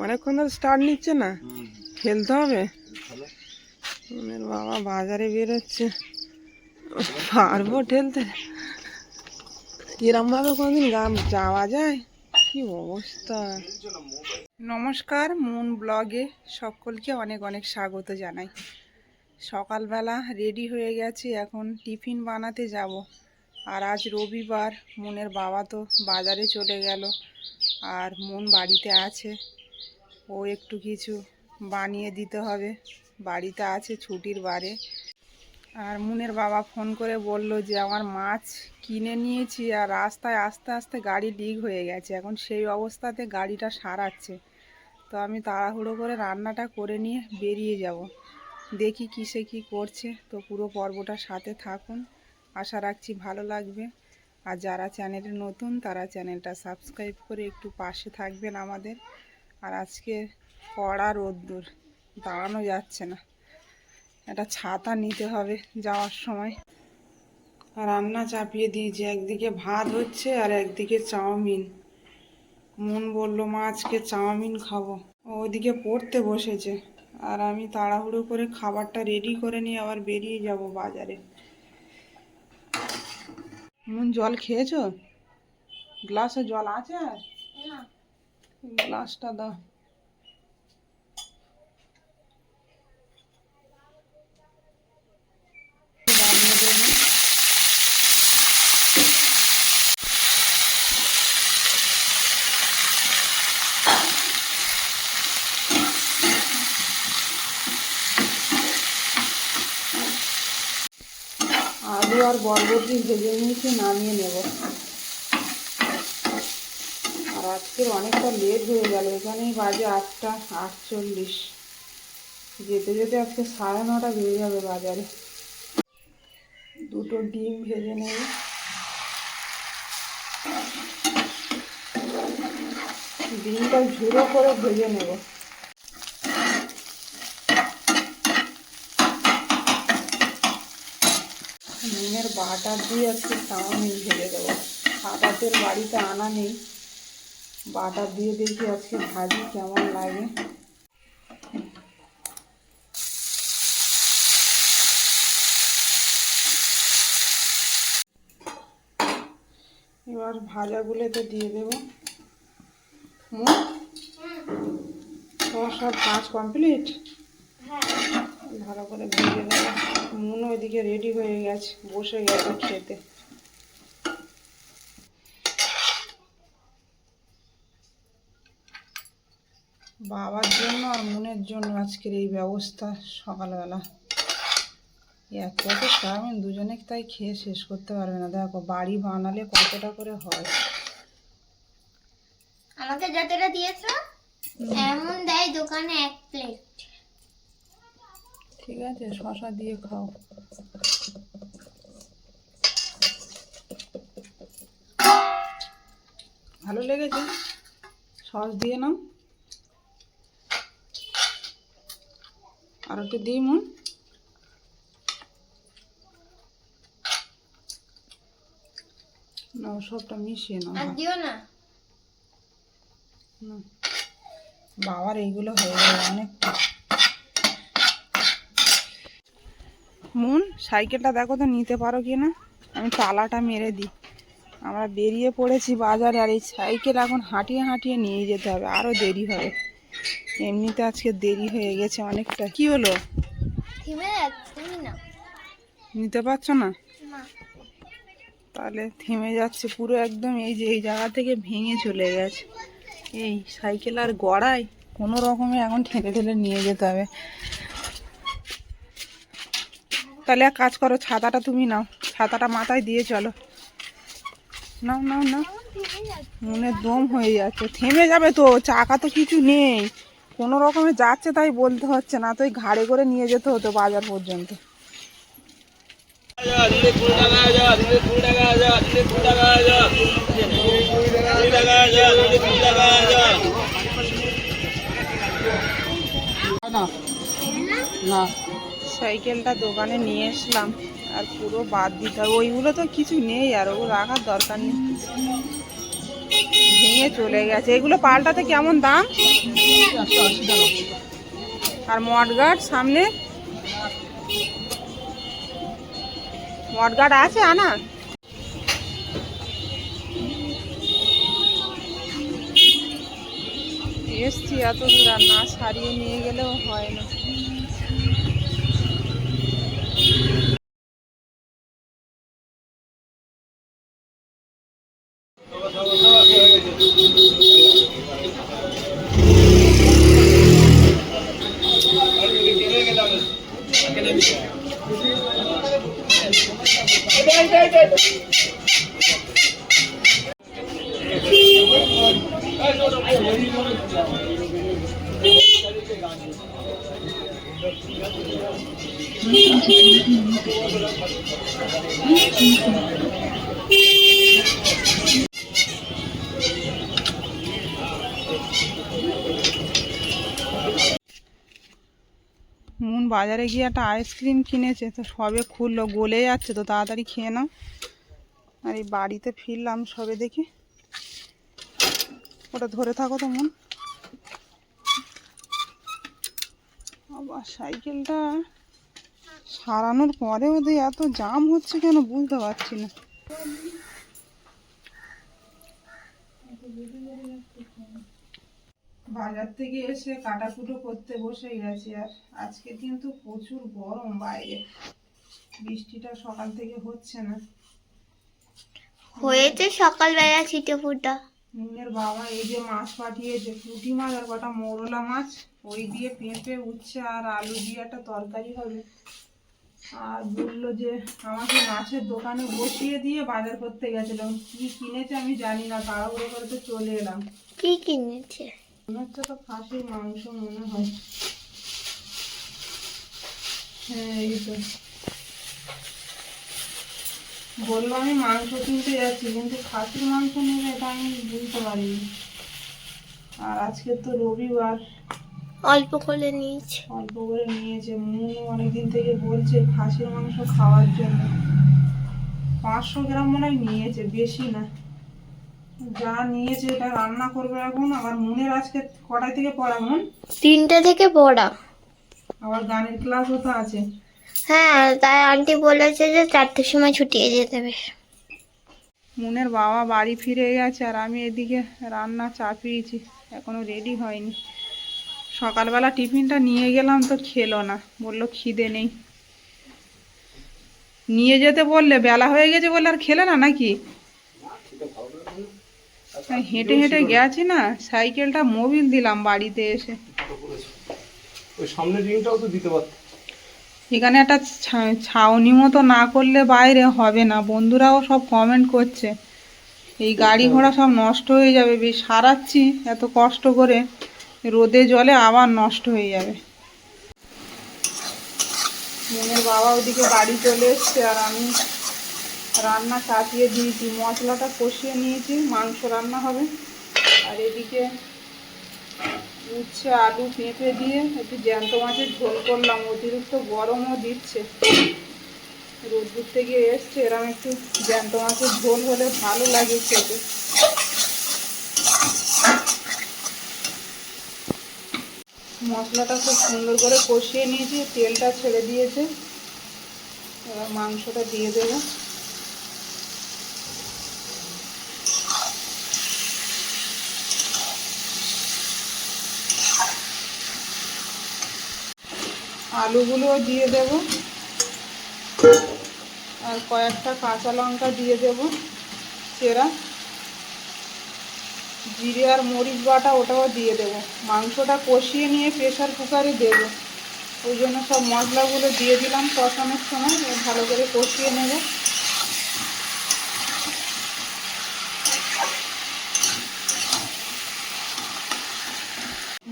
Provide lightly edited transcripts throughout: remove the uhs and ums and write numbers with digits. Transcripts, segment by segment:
অনেকক্ষণ ধরে স্টার্ট নিচ্ছে না, ফেলতে হবে। মনের বাবা বাজারে বেরোচ্ছে, পারবো ঠেলতে? এরম ভাবে কোনদিন যাওয়া যায়? কি অবস্থা। নমস্কার, মুন ব্লগে সকলকে অনেক অনেক স্বাগত জানাই। সকালবেলা রেডি হয়ে গেছি, এখন টিফিন বানাতে যাব। আর আজ রবিবার, মুনের বাবা তো বাজারে চলে গেল, আর মুন বাড়িতে আছে। ও একটু কিছু বানিয়ে দিতে হবে, বাড়িতে আছে ছুটির বারে। আর মুনের বাবা ফোন করে বলল যে আমার মাছ কিনে নিয়েছি, আর রাস্তায় আস্তে আস্তে গাড়ি লিক হয়ে গেছে, এখন সেই অবস্থাতে গাড়িটা সারাচ্ছে। তো আমি তাড়াহুড়ো করে রান্নাটা করে নিয়ে বেরিয়ে যাব। দেখি কিসে কি করছে, তো পুরো পর্বটার সাথে থাকুন, আশা রাখছি ভালো লাগবে। আর যারা চ্যানেলে নতুন তারা চ্যানেলটা সাবস্ক্রাইব করে একটু পাশে থাকবেন আমাদের। আর আজকে কড়া রোদ্দুর, দাঁড়ানো যাচ্ছে না, একটা ছাতা নিতে হবে যাওয়ার সময়। রান্না চাপিয়ে দিয়েছি, একদিকে ভাত হচ্ছে আর একদিকে চাউমিন। মন বলল মা আজকে চাউমিন খাবো, ওইদিকে পড়তে বসেছে। আর আমি তাড়াহুড়ো করে খাবারটা রেডি করে নিয়ে আবার বেরিয়ে যাব বাজারে। মন জল খেয়েছো? গ্লাসে জল আছে? গ্লাসটা দাও। আলু আর বরবটি ভেজে নিয়েছি, নামিয়ে নেব। আর আজকের অনেকটা লেট হয়ে গেল, এখানেই বাজে 8:48। যেতে যেতে আজকে 9:30 বেজে যাবে বাজারে। দুটো ডিম ভেজে নেব। ডিমটা ঝুড়ো করে ভেজে নেব। ডিমের বাটার দিয়ে আজকে চাউমিন ভেজে দেবো। সাদা তেল বাড়িতে আনা নেই, বাটার দিয়ে দেখি আজকে ভাজি কেমন লাগে। এবার ভাজাগুলোতে দিয়ে দেবো। তোমার সব কাজ কমপ্লিট? ভালো করে ভেজে নেবো। মুন ওইদিকে রেডি হয়ে গেছে, বসে গেছে খেতে। বাবার জন্য আর মুনের জন্য আজকের এই ব্যবস্থা সকালবেলা। এত এত চাউমিন দুজনে তাই খেয়ে শেষ করতে পারবে না। দেখো বাড়ি বানালে কতটা করে হয়। আমাকে যতটা দিয়েছো এমন দেয় দোকানে 1 প্লেট। ঠিক আছে, শশা দিয়ে খাও। ভালো লেগেছে? সস দিয়ে নাও। আর একটু দিই মন। নাও, সবটা মিশিয়ে নাও। আর দিও না। বাবার এইগুলো হয়ে যাবে অনেকটা। মুন সাইকেলটা দেখো তো নিতে পারো কি না, আমি তালাটা মেরে দিই। আমরা বেরিয়ে পড়েছি বাজারে, আর এই সাইকেল এখন হাঁটিয়ে হাঁটিয়ে নিয়ে যেতে হবে, আরও দেরি হবে। এমনিতে আজকে দেরি হয়ে গেছে অনেকটা। কি হলো? থেমে যাচ্ছে না। নিতে পারছো না? তাহলে থেমে যাচ্ছে পুরো একদম। এই যে এই জায়গা থেকে ভেঙে চলে গেছে। এই সাইকেল আর গড়ায় কোনো রকমে এখন ঠেলে ঠেলে নিয়ে যেতে হবে। তাহলে এক কাজ করো, ছাতাটা তুমি নাও, ছাতাটা মাথায় দিয়ে চলো। নাও নাও নাও। মনের দম হয়ে যাচ্ছে। থেমে যাবে তো, চাকা তো কিছু নেই, কোনো রকমে যাচ্ছে তাই বলতে হচ্ছে, না তো ওই ঘাড়ে করে নিয়ে যেতে হতো বাজার পর্যন্ত। না, সাইকেলটা দোকানে নিয়ে এসলাম, আর পুরো বাদ দিতে হবে। ওইগুলো তো কিছু নেই, আর ওগুলো রাখার দরকার নেই। ভেঙে চলে গেছে। এগুলো পাল্টাতে কেমন দাম? আর মডগার্ড সামনে মডগার্ড আছে আনা? এসছি এত দূর, আর না সারিয়ে নিয়ে গেলেও হয় না। মুন বাজারে গিয়ে একটা আইসক্রিম কিনেছে, তো সবে খুললো, গলে যাচ্ছে, তো তাড়াতাড়ি খেয়ে নাও। আর এই বাড়িতে ফিরলাম সবে, দেখি ওটা ধরে থাকো তো মুন। আবার সাইকেলটা সারানোর পরেও যে এত জাম হচ্ছে কেন বুঝতে পারছি না। বাজার থেকে এসে কাটাকুটো করতে বসে গেছি। আর আজকে কিন্তু প্রচুর গরম বাইরে, বৃষ্টিটা সকাল থেকে হচ্ছে না। হয়েছে সকালবেলা ছিটে ফুটা। মুনের বাবা এই যে মাছ পাঠিয়েছে, পুঁটি মাছ আর কটা মৌরলা মাছ, ওই দিয়ে পেঁপে উচ্ছে আর আলু দিয়ে একটা তরকারি হবে। আর বললো যে আমাকে মাছের দোকানে বসিয়ে দিয়ে বাজার করতে গেছিলাম, কি কিনেছে আমি জানি না, তাড়াহুড়ো করে তো চলে এলাম। কি কিনেছে? মনে হচ্ছে তো খাসির মাংস মনে হয়। হ্যাঁ এই তো বললো আমি মাংস কিনতে যাচ্ছি, কিন্তু খাসির মাংস নেবে এটা আমি বুঝতে পারিনি। আর আজকে তো রবিবার, অল্প করে নিয়েছে। অল্প করে নিয়েছে। মুনু অনেকদিন থেকে বলছে খাসির মাংস খাওয়ার জন্য। 500 গ্রাম মনে হয় নিয়েছে, বেশি না। যা নিয়েছে এটা রান্না করবে এখন। আবার মুনের আজকে কটায় থেকে পড়া মুন? 3টে থেকে পড়া। আবার গানের ক্লাসও তো আছে। হ্যাঁ, তাই আন্টি বলেছে যে 4টের সময় ছুটিয়ে যেতে হবে। মুনের বাবা বাড়ি ফিরে গেছে, আর আমি এদিকে রান্না চাপিয়েছি, এখনো রেডি হয়নি। সকালবেলা টিফিনটা নিয়ে গেলাম তো খেলো না, বললো খিদে নেই। নিয়ে যেতে বললে বেলা হয়ে গেছে বললে আর খেলে না নাকি? হেঁটে হেঁটে গেছি না, সাইকেলটা মোবিল দিলাম বাড়িতে এসে। ওই সামনের রিংটাও তো দিতে পারত। এখানে একটা ছাউনি মতো না করলে বাইরে হবে না, বন্ধুরাও সব কমেন্ট করছে এই গাড়ি ঘোড়া সব নষ্ট হয়ে যাবে, বেশ সারাচ্ছি এত কষ্ট করে, রোদে জলে আবার নষ্ট হয়ে যাবে। মনের বাবা ওদিকে বাড়ি চলে এসছে, আর আমি রান্না চাপিয়ে দিয়েছি, মশলাটা কষিয়ে নিয়েছি, মাংস রান্না হবে। আর এদিকে উচ্ছে আলু পেঁপে দিয়ে একটু জ্যান্ত মাছের ঝোল করলাম, অতিরিক্ত গরমও দিচ্ছে, রোদ্দুর থেকে এসছে, এরকম একটু জ্যান্ত মাছের ঝোল হলে ভালো লাগে খেতে। মশলাটা খুব সুন্দর করে কষিয়ে নিয়েছি, তেলটা ছেড়ে দিয়েছে, এবার মাংসটা দিয়ে দেবো। আলুগুলোও দিয়ে দেব, আর কয়েকটা কাঁচা লঙ্কা দিয়ে দেব চেরা, জিরে আর মরিচ বাটা ওটাও দিয়ে দেব। মাংসটা কষিয়ে নিয়ে প্রেসার কুকারে দেব, ওই জন্য সব মশলাগুলো দিয়ে দিলাম কষানোর সময়, ভালো করে কষিয়ে নেব।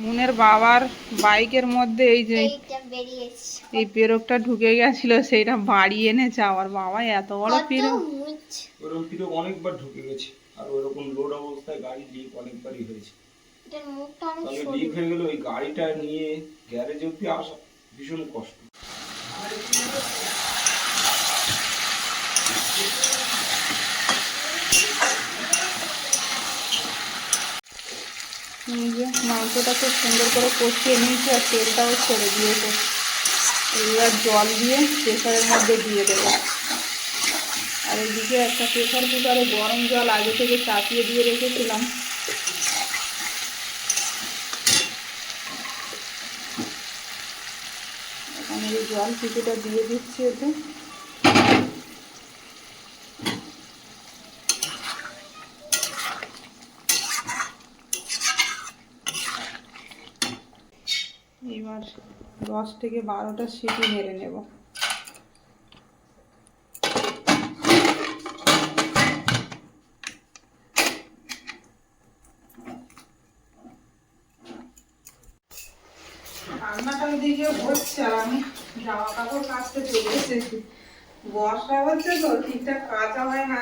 মুনের বাবার বাইকের মধ্যে এই যে এই পেরকটা ঢুকে গেছিল, সেইটা বাড়ি এনেছে আবার। বাবা এত বড় পেরক, ওরকম পিরক অনেকবার ঢুকে গেছে, আর ওরকম লোড অবস্থায় গাড়ি লিক অনেকবারই হয়েছে। তবে লিক হয়ে গেলে ওই গাড়িটা নিয়ে গ্যারেজে অব্দি আসা ভীষণ কষ্ট। এই যে মাংসটা খুব সুন্দর করে কষিয়ে নিয়েছি আর তেলটাও ছেড়ে দিয়েছে। এবার জল দিয়ে প্রেসারের মধ্যে দিয়ে দেবো। আর এদিকে একটা প্রেসার কুকারে গরম জল আগে থেকে চাপিয়ে দিয়ে রেখেছিলাম। এখানে এই জল কিছুটা দিয়ে দিচ্ছি এতে। এবার 10 থেকে 12টা সিটি মেরে নেব। রান্নাটা ওইদিকে হচ্ছে আর আমি জামা কাপড় কাচতে চলে এসেছি। বর্ষা হচ্ছে তো ঠিকঠাক কাচা হয় না।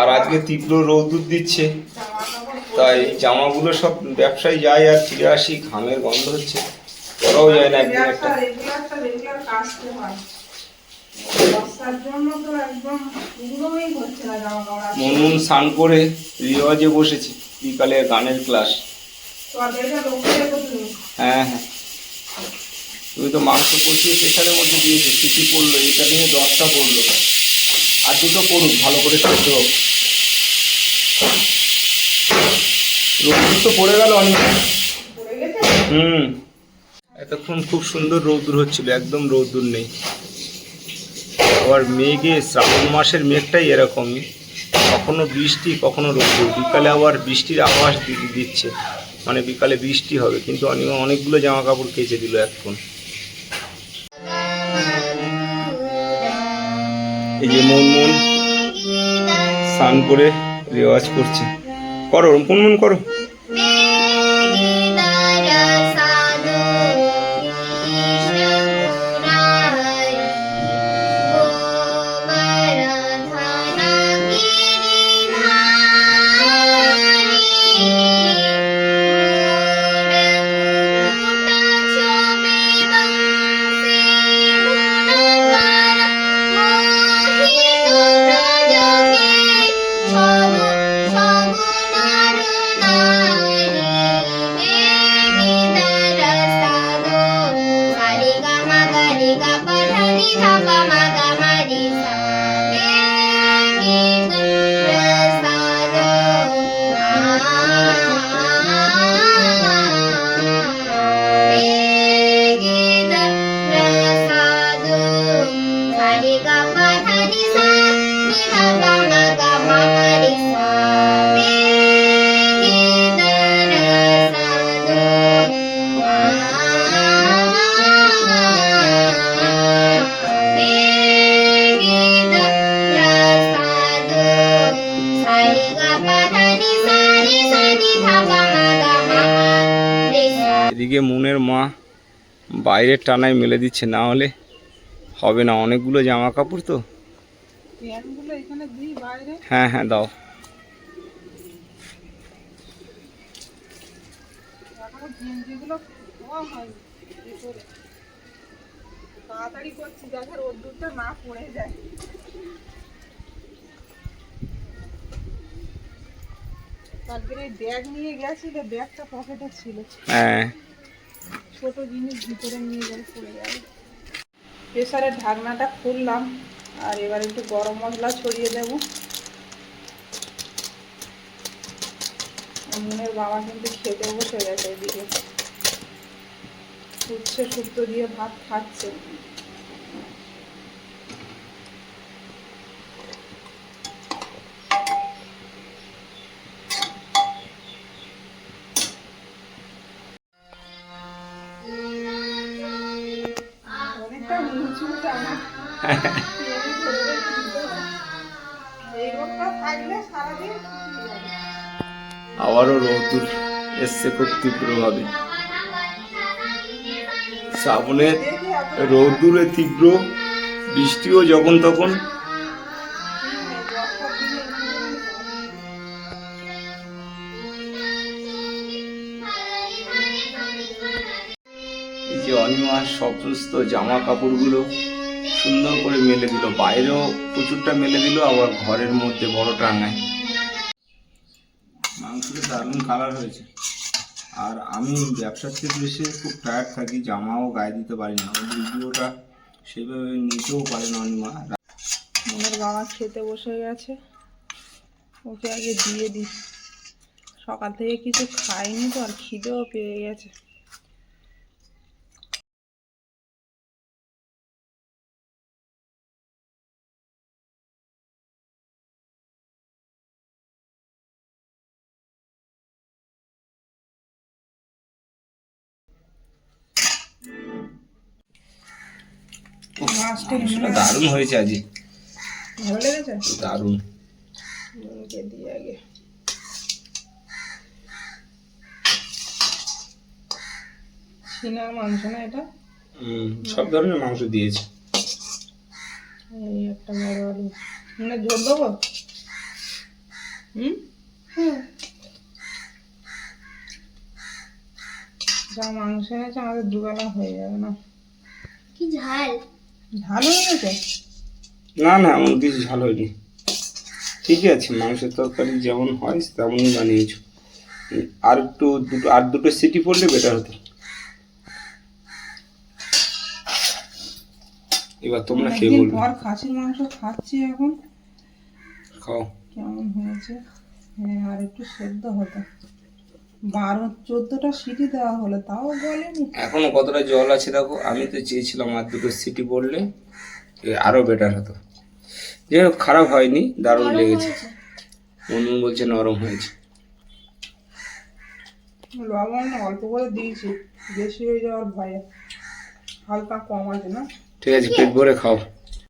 আর আজকে তীব্র রৌদ্র দিচ্ছে, জামা কাপড় তাই জামাগুলো সব ব্যবসায়ী যায় আর ফিরে আসি, ঘামের গন্ধ হচ্ছে, করাও যায় না একদিন একটা। রেগুলার কাচতে হয়। বর্ষার জন্য তো একদম পুরোই হচ্ছে না জামা কাপড়। মনমুন স্নান করে রিওয়াজে বসেছে, বিকালে গানের ক্লাস। তো আর এটা লক্ষ্য রেখো তুমি। হ্যাঁ হ্যাঁ, তুমি তো মাংস কষিয়ে প্রেসারের মধ্যে দিয়েছো, সিটি পড়লো, এটা নিয়ে 10টা পড়লো। আর দুটো পড়ুক, ভালো করে সেদ্ধ হোক। রৌদ্র তো পড়ে গেল অনেক। পড়ে গেছে? এতক্ষণ খুব সুন্দর রৌদ্র হচ্ছিল, একদম রৌদ্র নেই। আবার মেঘে, শ্রাবণ মাসের মেঘটাই এরকমই, কখনো বৃষ্টি কখনো রৌদ্র। বিকালে আবার বৃষ্টির আভাস দিচ্ছে, মানে বিকালে বৃষ্টি হবে, কিন্তু অনেকগুলো জামা কাপড় কেচে দিল এখন। এই যে মনমুন স্নান করে রেওয়াজ করছে। করো মুনমুন করো। এদিকে মুনের মা বাইরের টানায় মেলে দিচ্ছে, না হলে হবে না, অনেকগুলো জামা কাপড় তো। হ্যাঁ হ্যাঁ দাও। তাড়াতাড়ি করছি যাতে রোদ্দুরটা না পড়ে যায়। কালকের এই ব্যাগ নিয়ে গেছিল, ব্যাগটা পকেটে ছিল। হ্যাঁ, ছোট জিনিস ভিতরে নিয়ে গেলে পড়ে যাবে। প্রেসারের ঢাকনাটা খুললাম আর এবার একটু গরম মশলা ছড়িয়ে দেব। মুনের বাবা কিন্তু খেতে বসে গেছে, এদিকে উচ্ছে শুক্তো দিয়ে ভাত খাচ্ছে। অনেকটা নিচু জানা, এই রোগটা থাকলে সারাদিন আবারও রৌদ্র এসছে খুব তীব্রভাবে। শ্রাবণের রৌদ্রে তীব্র, বৃষ্টিও যখন তখন। এই যে অনিমা সমস্ত জামা কাপড়গুলো সুন্দর করে মেলে দিল, বাইরেও প্রচুরটা মেলে দিল, আবার ঘরের মধ্যে বড় টাঙায়। মাংসটা দারুণ কালার হয়েছে, আর আমি ব্যবসার থেকে এসে খুব টায়ার্ড থাকি, জামাও গায়ে দিতে পারি না, ভিডিওটা সেভাবে নিতেও পারে না অনিমা। মনের বাবা খেতে বসে গেছে, ওকে আগে দিয়ে দিই। সকাল থেকে কিছু খাইনি তো, আর খিদেও পেয়ে গেছে। মাছটা দারুণ হয়েছে আজকে, ভালো লেগেছে, দারুণ। ওকে দিয়ে আগে। সিনার মাংস না এটা? সব ধরনের মাংস দিয়েছে। এই একটা বড় আলু মানে ঝোল দেবো। যা মাংস এনেছে আমাদের দুবেলা হয়ে যাবে না। কি ঝাল! ঝাল হয়ে গেছে? না না, এমন কিছু ঝাল হয়নি, ঠিকই আছে। মাংসের তরকারি যেমন হয় তেমনই বানিয়েছো। আর দুটো সিটি পড়লে বেটার হতো। এবার তোমরা খেয়ে অনেকদিন বলবে। পর খাসির মাংস খাচ্ছি এখন, খাও। কেমন হয়েছে। হ্যাঁ, আর একটু সেদ্ধ হতো। 12-14টা সিটি দেওয়া হলো, তাও বলেনি। এখনো কতটা জল আছে দেখো। আমি তো চেয়েছিলাম আর দুটো সিটি পড়লে আরো বেটার হতো। যাই হোক, খারাপ হয়নি, দারুণ নরম লেগেছে। হয়েছে। মনু বলছে নরম হয়েছে। লবণ অল্প করে দিয়েছি, বেশি হয়ে যাওয়ার ভয়ে। হালকা কম আছে না? ঠিক আছে, পেট ভরে খাও।